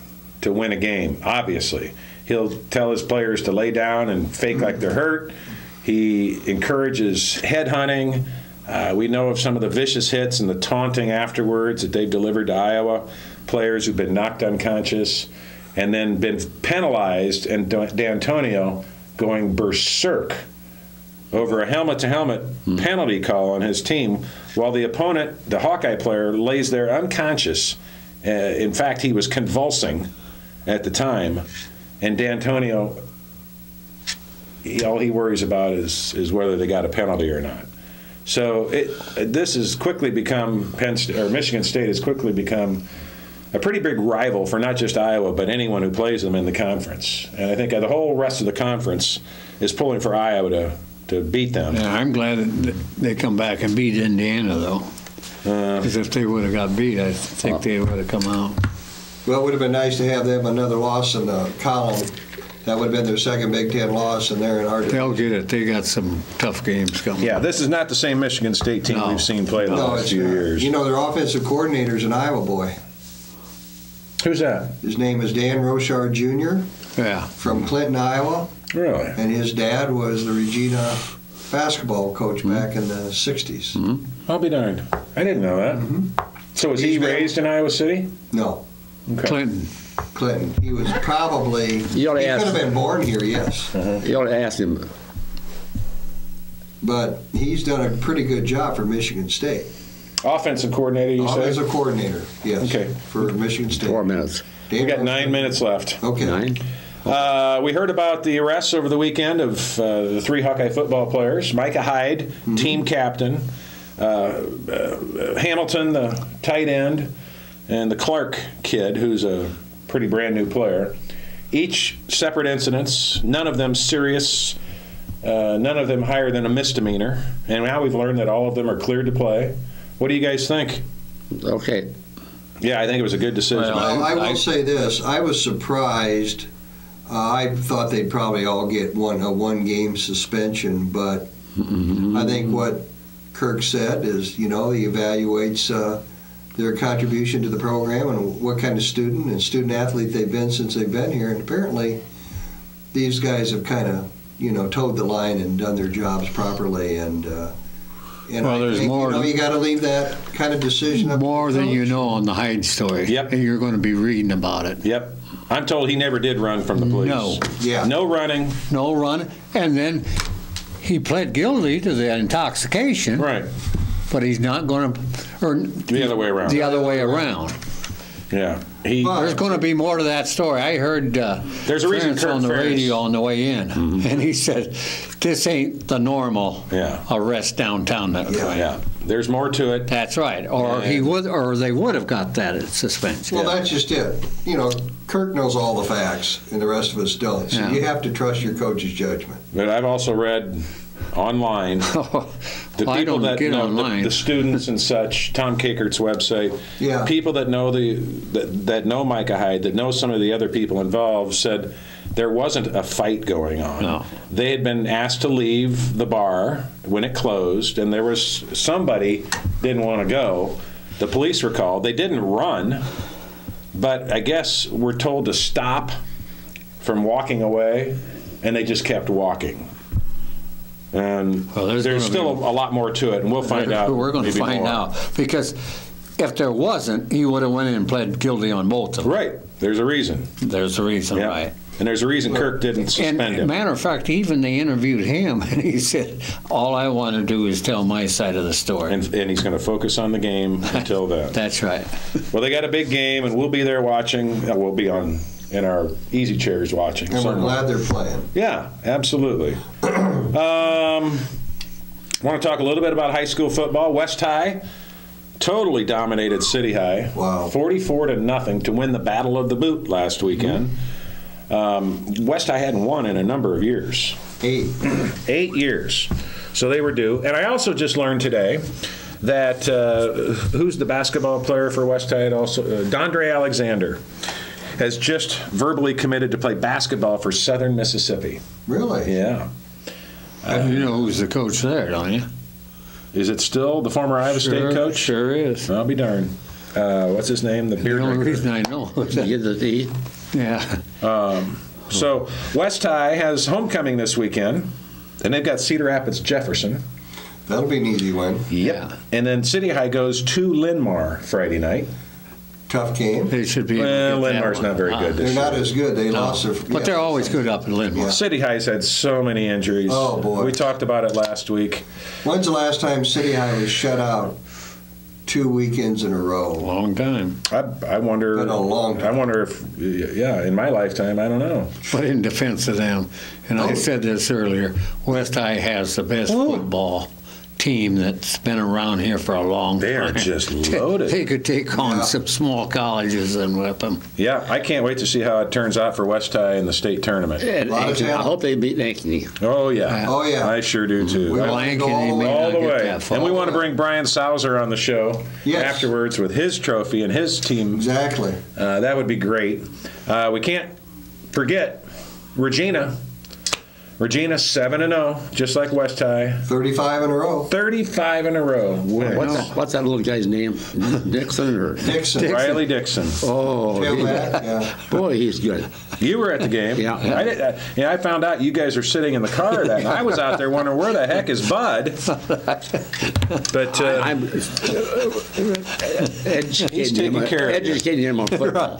to win a game, obviously. He'll tell his players to lay down and fake like they're hurt. He encourages headhunting. We know of some of the vicious hits and the taunting afterwards that they've delivered to Iowa players who've been knocked unconscious and then been penalized, and D'Antonio going berserk over a helmet-to-helmet penalty call on his team while the opponent, the Hawkeye player, lays there unconscious. In fact, he was convulsing at the time, and D'Antonio, all he worries about is whether they got a penalty or not. So this has quickly become Michigan State has quickly become a pretty big rival for not just Iowa, but anyone who plays them in the conference. And I think the whole rest of the conference is pulling for Iowa to beat them. Yeah, I'm glad that they come back and beat Indiana, though. Because if they would have got beat, I think they would have come out. Well, it would have been nice to have them another loss in the column. That would have been their second Big Ten loss, and they're in our division. They'll get it. They got some tough games coming. Yeah, this is not the same Michigan State team we've seen play the last few years. You know, their offensive coordinator's an Iowa boy. Who's that? His name is Dan Rochard Jr. Yeah. From Clinton, Iowa. Really? And his dad was the Regina basketball coach back in the 60s. I'll be darned. I didn't know that. So was he raised in Iowa City? No. Okay. Clinton. He was probably, he could have been born here, yes. You ought to ask him. But he's done a pretty good job for Michigan State. Offensive coordinator, you said? Offensive coordinator, yes. Okay. For Michigan State. 4 minutes. We got 9 minutes left. Okay. 9? We heard about the arrests over the weekend of the 3 Hawkeye football players. Micah Hyde, team captain. Hamilton, the tight end. And the Clark kid, who's a pretty brand new player. Each separate incidents, none of them serious, none of them higher than a misdemeanor. And now we've learned that all of them are cleared to play. What do you guys think? Okay. Yeah, I think it was a good decision. Well, I will say this. I was surprised. I thought they'd probably all get a one-game suspension, but I think what Kirk said is, he evaluates their contribution to the program and what kind of student and student athlete they've been since they've been here. And apparently these guys have kind of, towed the line and done their jobs properly. And well, there's more. You got to leave that kind of decision up more than you know on the Hyde story. Yep. And you're going to be reading about it. Yep. I'm told he never did run from the police. No. Yeah. No running. No running. And then he pled guilty to the intoxication. Right. But he's not going to, or the other way around. The other way around. Yeah. There's going to be more to that story. I heard there's a reason Ferentz on the radio on the way in, and he said, "This ain't the normal arrest downtown." Yeah. There's more to it. That's right. Or they would have got that suspension. Well, that's just it. Kirk knows all the facts, and the rest of us don't. So you have to trust your coach's judgment. But I've also read online the people that know the students and such, Tom Kakert's website, people that know that know Micah Hyde, that know some of the other people involved, said there wasn't a fight going on. No. They had been asked to leave the bar when it closed, and there was somebody didn't want to go. The police were called. They didn't run, but I guess we're told to stop from walking away, and they just kept walking. And there's still a lot more to it, and we'll find out. We're going to find out, because if there wasn't, he would have went in and pled guilty on both of them. Right. There's a reason. There's a reason, right. And there's a reason Kirk didn't suspend him. Matter of fact, even they interviewed him, and he said, all I want to do is tell my side of the story. And he's going to focus on the game until then. That's right. Well, they got a big game, and we'll be there watching. We'll be in our easy chairs watching. And we're glad they're playing. Yeah, absolutely. I want to talk a little bit about high school football. West High totally dominated City High. Wow. 44-0 to win the Battle of the Boot last weekend. West High hadn't won in a number of years. 8 years. So they were due. And I also just learned today that who's the basketball player for West High? Dondre Alexander has just verbally committed to play basketball for Southern Mississippi. Really? Yeah. You know who's the coach there, don't you? Is it still the former Iowa State coach? Sure is. I'll be darned. What's his name? The beer only drinker. reason I know is The yeah. So West High has homecoming this weekend, and they've got Cedar Rapids Jefferson. That'll be an easy win. Yep. Yeah. And then City High goes to Linn-Mar Friday night. Tough game. They should be. Well, Linn-Mar's not very good this year. They're not as good. They lost their. But they're always good up in Linn-Mar. Yeah. City High's had so many injuries. Oh, boy. We talked about it last week. When's the last time City High was shut out 2 weekends in a row. Long time. I wonder. Been a long time. I wonder if, yeah, in my lifetime, I don't know. But in defense of them, and I said this earlier, West High has the best football team that's been around here for a long time. They are just loaded. They could take on some small colleges and whip them. Yeah, I can't wait to see how it turns out for West High in the state tournament. And Lot of I hope they beat Ankeny. Oh, yeah. Oh, yeah. I sure do, too. We Well, want to Ankeny go all the may way. All not the get way. that far. And we want to bring Brian Sauser on the show Yes. afterwards with his trophy and his team. Exactly. That would be great. We can't forget Regina. Regina 7-0, just like West High. 35 in a row. 35 in a row. What's that little guy's name? Dixon or Dixon. Riley Dixon. Oh, Tim Mack, yeah. boy, he's good. You were at the game. Yeah. I found out you guys were sitting in the car that night. I was out there wondering where the heck is Bud. But I'm he's taking care of you. educating him on football.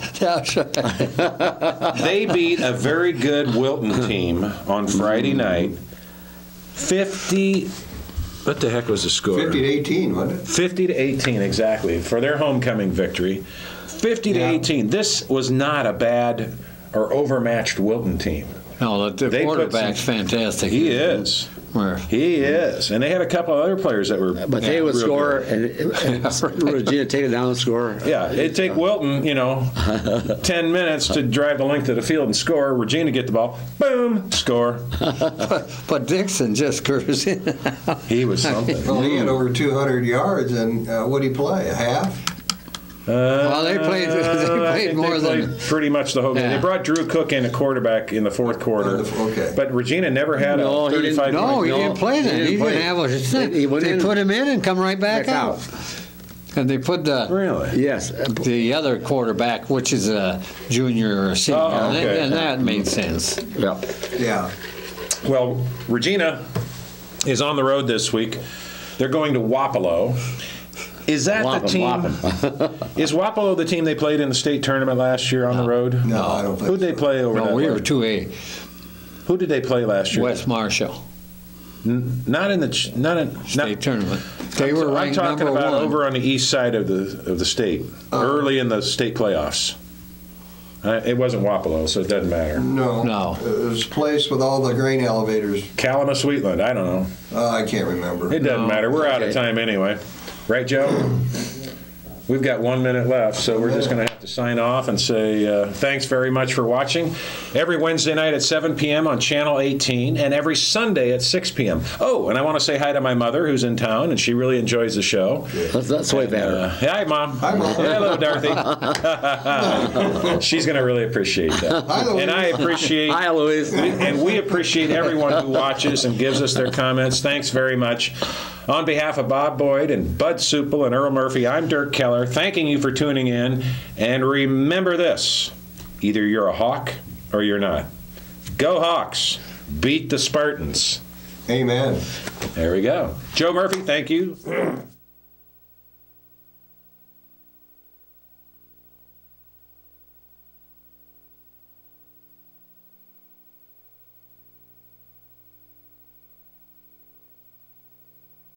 They beat a very good Wilton team on Friday night. 50. What the heck was the score? 50 to 18, wasn't it? 50 to 18, exactly, for their homecoming victory. 50 to 18. This was not a bad or overmatched Wilton team. No, the They put quarterback's fantastic. He is. Where? He is. And they had a couple of other players that were. But they would real score, good. and Regina take it down and score. Yeah, it'd take Wilton, 10 minutes to drive the length of the field and score. Regina get the ball, boom, score. But Dixon just curves in. He was something. Well, he had over 200 yards, and what did he play? A half? Well, they played I think more they than played pretty much the whole game. Yeah. They brought Drew Cook in a quarterback in the fourth quarter. Okay. But Regina never had No, a he didn't. 35 No, point. he didn't play that. He play. didn't have a thing. He went They in. put him in and come right back out. And they put Really? Yes. the other quarterback, which is a junior or senior, Oh, okay. and that made sense. Yeah. Yeah. Well, Regina is on the road this week. They're going to Wapello. Is that the team? Is Wapello the team they played in the state tournament last year on the road? No, I don't think Who'd they so. play over No, that we way? were 2A. Who did they play last year? West Marshall Not in the state tournament. They were I'm ranked talking number about one. over on the east side of the state, early in the state playoffs. It wasn't Wapello, so it doesn't matter. No. No. It was a place with all the grain elevators. Calamus Wheatland, I don't know. I can't remember. It doesn't matter. We're out of time anyway. Right, Joe? We've got 1 minute left, so we're just going to have to sign off and say thanks very much for watching. Every Wednesday night at 7 p.m. on Channel 18, and every Sunday at 6 p.m. Oh, and I want to say hi to my mother, who's in town, and she really enjoys the show. That's way better. Hi, Mom. Hi, Mom. Hello, Dorothy. She's going to really appreciate that. Hi, Louise. And I appreciate... Hi, Louise. And we appreciate everyone who watches and gives us their comments. Thanks very much. On behalf of Bob Boyd and Bud Supel and Earl Murphy, I'm Dirk Keller, thanking you for tuning in. And remember this, either you're a Hawk or you're not. Go Hawks. Beat the Spartans. Amen. There we go. Joe Murphy, thank you.